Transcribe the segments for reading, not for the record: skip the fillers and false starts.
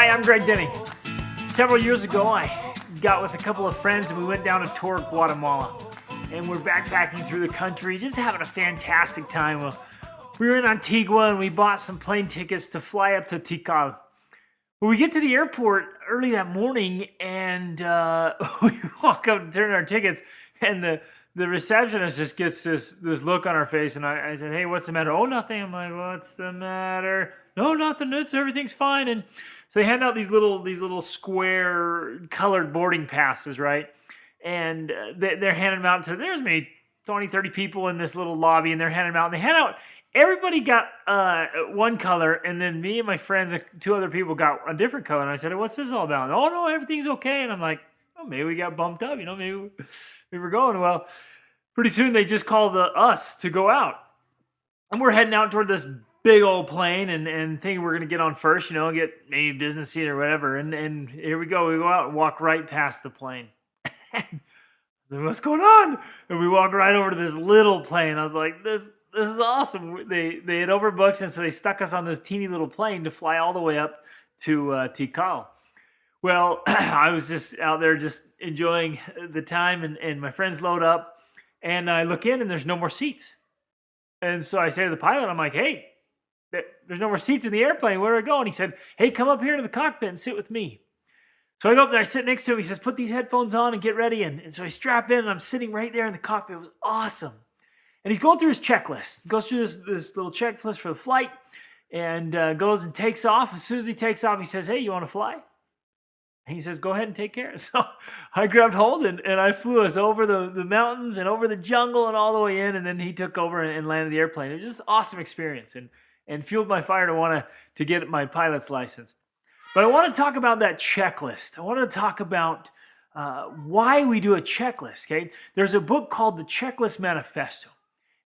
Hi, I'm Greg Denny. Several years ago, I got with a couple of friends and we went down to tour Guatemala. And we're backpacking through the country, just having a fantastic time. Well, we were in Antigua and we bought some plane tickets to fly up to Tikal. When we get to the airport early that morning and we walk up to turn our tickets, and the receptionist just gets this look on her face, and I said, "Hey, what's the matter?" "Oh, nothing." I'm like, "What's the matter?" "No, nothing. Everything's fine." And so they hand out these little square colored boarding passes, right? And they're handing them out to, there's maybe 20, 30 people in this little lobby, and they're handing them out. And they hand out, everybody got one color, and then me and my friends and two other people got a different color. And I said, "What's this all about?" "Oh, no, everything's okay." And I'm like, "Oh, maybe we got bumped up, maybe we were going." Well, pretty soon they just called us to go out. And we're heading out toward this big old plane and thinking we're going to get on first, get maybe business seat or whatever. And here we go. We go out and walk right past the plane. "What's going on?" And we walk right over to this little plane. I was like, this is awesome. They had overbooked, and so they stuck us on this teeny little plane to fly all the way up to Tikal. Well, I was just out there just enjoying the time, and my friends load up, and I look in, and there's no more seats. And so I say to the pilot, I'm like, "Hey, there's no more seats in the airplane. Where do I go?" And he said, "Hey, come up here to the cockpit and sit with me." So I go up there, I sit next to him. He says, "Put these headphones on and get ready." And so I strap in, and I'm sitting right there in the cockpit. It was awesome. And he's going through his checklist. He goes through this little checklist for the flight, and goes and takes off. As soon as he takes off, he says, "Hey, you want to fly?" And he says, "Go ahead and take care." So I grabbed hold, and I flew us over the mountains and over the jungle and all the way in. And then he took over and landed the airplane. It was just an awesome experience, and fueled my fire to want to get my pilot's license. But I want to talk about that checklist. I want to talk about why we do a checklist, okay? There's a book called The Checklist Manifesto.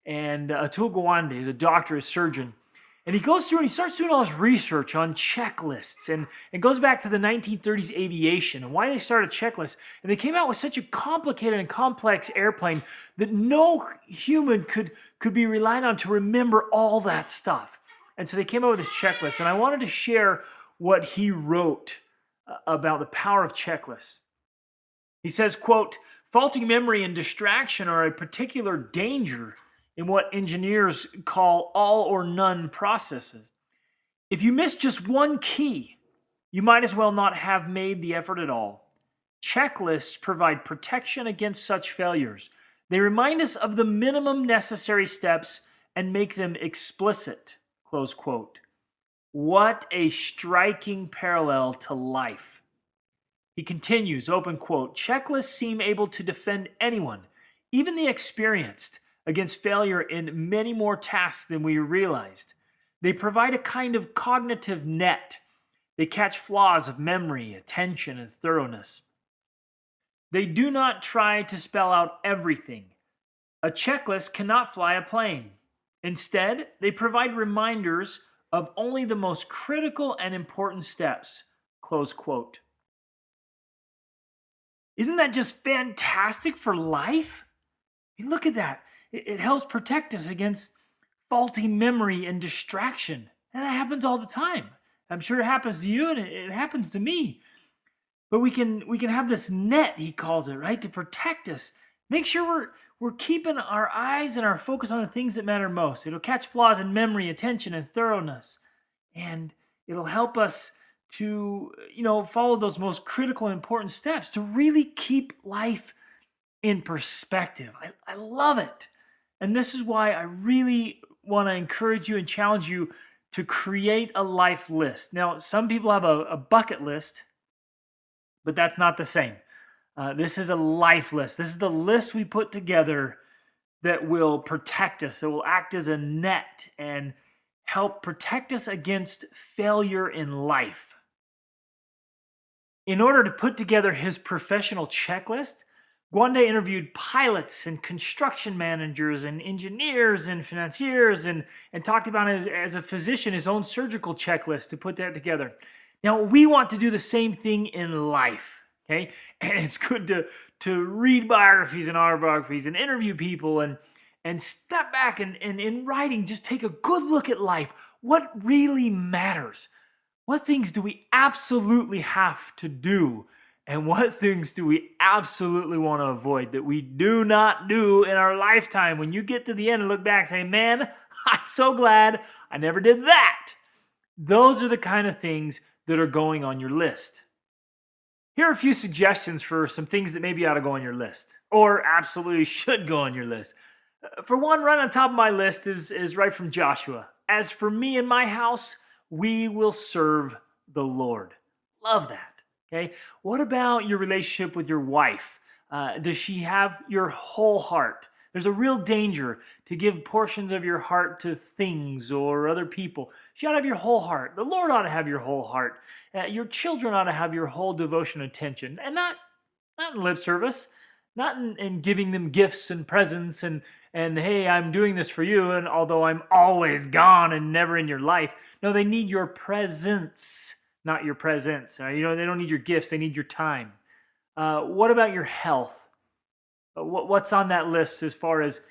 And Atul Gawande is a doctor, a surgeon. And he goes through and he starts doing all this research on checklists. And it goes back to the 1930s aviation and why they started checklists. And they came out with such a complicated and complex airplane that no human could be relied on to remember all that stuff. And so they came out with this checklist. And I wanted to share what he wrote about the power of checklists. He says, quote, "Faulty memory and distraction are a particular danger in what engineers call all or none processes. If you miss just one key, you might as well not have made the effort at all. Checklists provide protection against such failures. They remind us of the minimum necessary steps and make them explicit." Close quote. What a striking parallel to life. He continues, open quote, "Checklists seem able to defend anyone, even the experienced, against failure in many more tasks than we realized. They provide a kind of cognitive net. They catch flaws of memory, attention, and thoroughness. They do not try to spell out everything. A checklist cannot fly a plane. Instead, they provide reminders of only the most critical and important steps." Close quote. Isn't that just fantastic for life? I mean, look at that. It helps protect us against faulty memory and distraction. And that happens all the time. I'm sure it happens to you, and it happens to me. But we can have this net, he calls it, right, to protect us. Make sure we're keeping our eyes and our focus on the things that matter most. It'll catch flaws in memory, attention, and thoroughness. And it'll help us to, follow those most critical and important steps to really keep life in perspective. I love it. And this is why I really want to encourage you and challenge you to create a life list. Now, some people have a bucket list, but that's not the same. This is a life list. This is the list we put together that will protect us, that will act as a net and help protect us against failure in life. In order to put together his professional checklist, Gwande interviewed pilots and construction managers and engineers and financiers and talked about it as a physician, his own surgical checklist to put that together. Now, we want to do the same thing in life, okay? And it's good to read biographies and autobiographies and interview people and step back and in writing, just take a good look at life. What really matters? What things do we absolutely have to do? And what things do we absolutely want to avoid that we do not do in our lifetime? When you get to the end and look back and say, man, I'm so glad I never did that. Those are the kind of things that are going on your list. Here are a few suggestions for some things that maybe ought to go on your list or absolutely should go on your list. For one, right on top of my list is right from Joshua. As for me and my house, we will serve the Lord. Love that. Okay. What about your relationship with your wife? Does she have your whole heart? There's a real danger to give portions of your heart to things or other people. She ought to have your whole heart. The Lord ought to have your whole heart. Your children ought to have your whole devotion and attention, and not in lip service, not in giving them gifts and presents and hey, I'm doing this for you, and although I'm always gone and never in your life. No, they need your presence, not your presence. They don't need your gifts, they need your time. What about your health? What's on that list as far as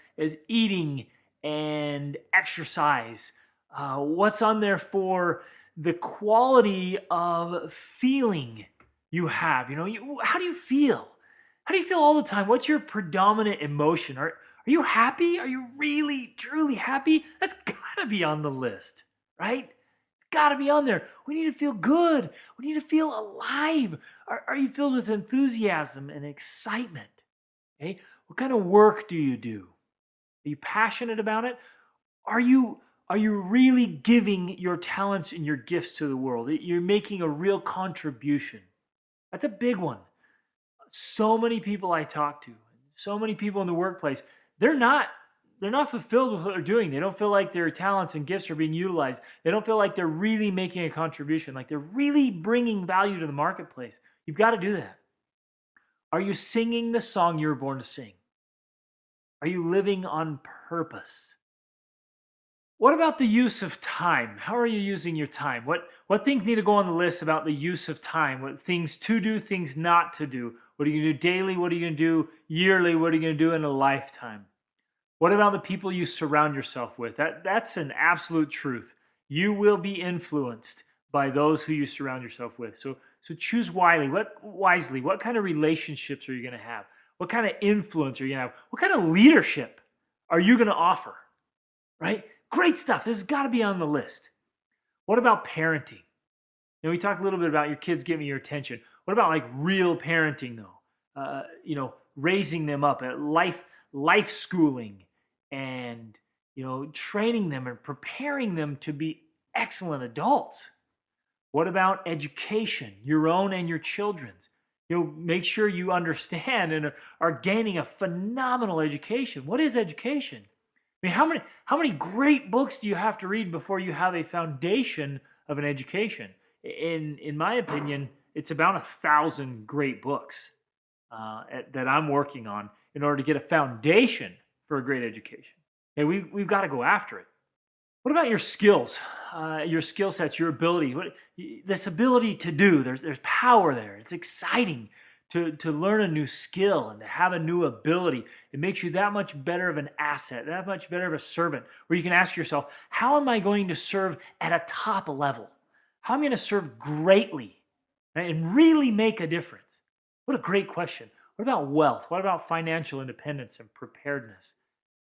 eating and exercise? What's on there for the quality of feeling you have? How do you feel? How do you feel all the time? What's your predominant emotion? Are you happy? Are you really, truly happy? That's gotta be on the list, right? It's gotta be on there. We need to feel good. We need to feel alive. Are you filled with enthusiasm and excitement? Okay? What kind of work do you do? Are you passionate about it? Are you really giving your talents and your gifts to the world? You're making a real contribution. That's a big one. So many people I talk to, so many people in the workplace, they're not fulfilled with what they're doing. They don't feel like their talents and gifts are being utilized. They don't feel like they're really making a contribution, like they're really bringing value to the marketplace. You've got to do that. Are you singing the song you were born to sing? Are you living on purpose? What about the use of time? How are you using your time? What things need to go on the list about the use of time? What things to do, things not to do? What are you going to do daily? What are you going to do yearly? What are you going to do in a lifetime? What about the people you surround yourself with? That's an absolute truth. You will be influenced by those who you surround yourself with. So choose wisely. What kind of relationships are you going to have? What kind of influence are you going to have? What kind of leadership are you going to offer? Right? Great stuff. This has got to be on the list. What about parenting? We talked a little bit about your kids giving your attention. What about like real parenting though? Raising them up at life schooling and training them and preparing them to be excellent adults. What about education, your own and your children's? Make sure you understand and are gaining a phenomenal education. What is education? I mean, how many great books do you have to read before you have a foundation of an education? In my opinion, it's about 1,000 great books that I'm working on in order to get a foundation for a great education. And we've got to go after it. What about your skills, your skill sets, your ability? This ability to do, there's power there. It's exciting to learn a new skill and to have a new ability. It makes you that much better of an asset, that much better of a servant, where you can ask yourself, how am I going to serve at a top level? How am I going to serve greatly, right, and really make a difference? What a great question. What about wealth? What about financial independence and preparedness?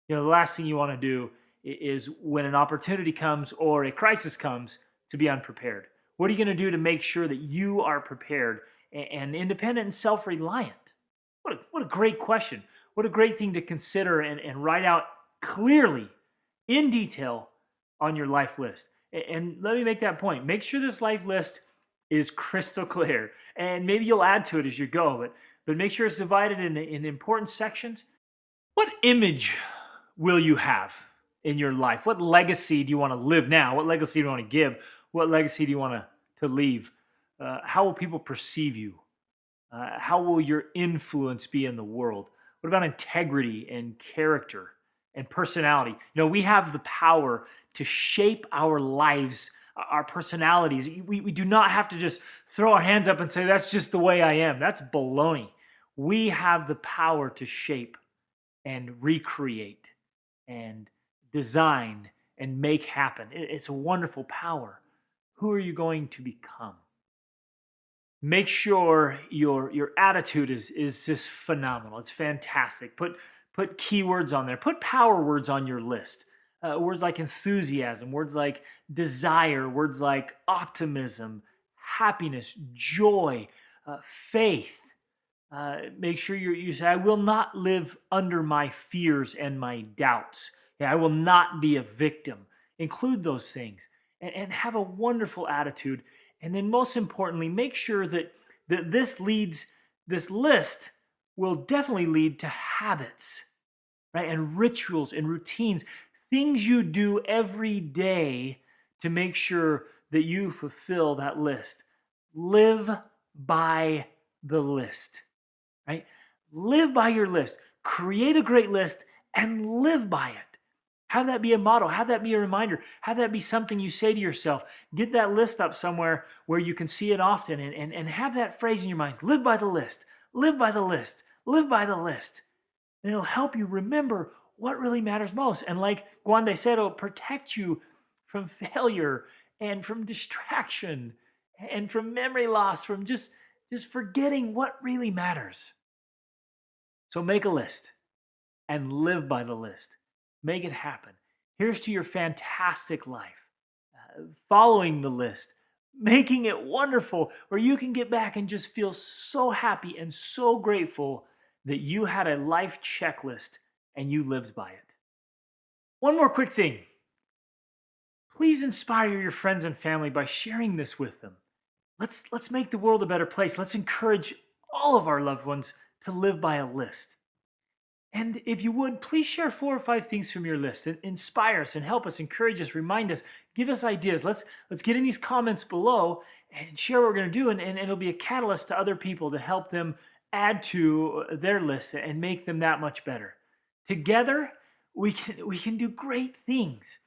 The last thing you want to do is when an opportunity comes or a crisis comes to be unprepared. What are you going to do to make sure that you are prepared and independent and self-reliant? What a great question. What a great thing to consider and write out clearly, in detail, on your life list. And let me make that point. Make sure this life list is crystal clear. And maybe you'll add to it as you go, but make sure it's divided in important sections. What image will you have in your life? What legacy do you want to live now? What legacy do you want to give? What legacy do you want to leave? How will people perceive you? How will your influence be in the world? What about integrity and character and personality? We have the power to shape our lives, our personalities. We do not have to just throw our hands up and say, that's just the way I am. That's baloney. We have the power to shape and recreate and design and make happen. It's a wonderful power. who are you going to become? Make sure your attitude is just phenomenal. It's fantastic. Put keywords on there. Put power words on your list. Words like enthusiasm, words like desire, words like optimism, happiness, joy, faith. Make sure you say, I will not live under my fears and my doubts. Yeah, I will not be a victim. Include those things and have a wonderful attitude. And then most importantly, make sure that this list will definitely lead to habits, right? And rituals and routines, things you do every day to make sure that you fulfill that list. Live by the list, right? Live by your list. Create a great list and live by it. Have that be a motto. Have that be a reminder. Have that be something you say to yourself. Get that list up somewhere where you can see it often and have that phrase in your mind. Live by the list. Live by the list. Live by the list. And it'll help you remember what really matters most. And like Gwande said, it'll protect you from failure and from distraction and from memory loss, from just forgetting what really matters. So make a list and live by the list. Make it happen. Here's to your fantastic life. Following the list, making it wonderful, where you can get back and just feel so happy and so grateful that you had a life checklist and you lived by it. One more quick thing. Please inspire your friends and family by sharing this with them. Let's make the world a better place. Let's encourage all of our loved ones to live by a list. And if you would, please share 4 or 5 things from your list and inspire us and help us, encourage us, remind us, give us ideas. Let's get in these comments below and share what we're going to do, and it'll be a catalyst to other people to help them add to their list and make them that much better. Together, we can do great things.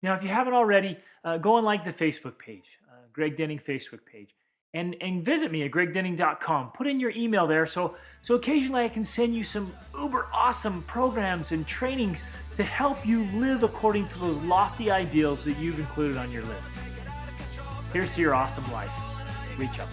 Now, if you haven't already, go and like the Facebook page, Greg Denning Facebook page. And visit me at gregdenning.com. Put in your email there so occasionally I can send you some uber awesome programs and trainings to help you live according to those lofty ideals that you've included on your list. Here's to your awesome life. Reach up.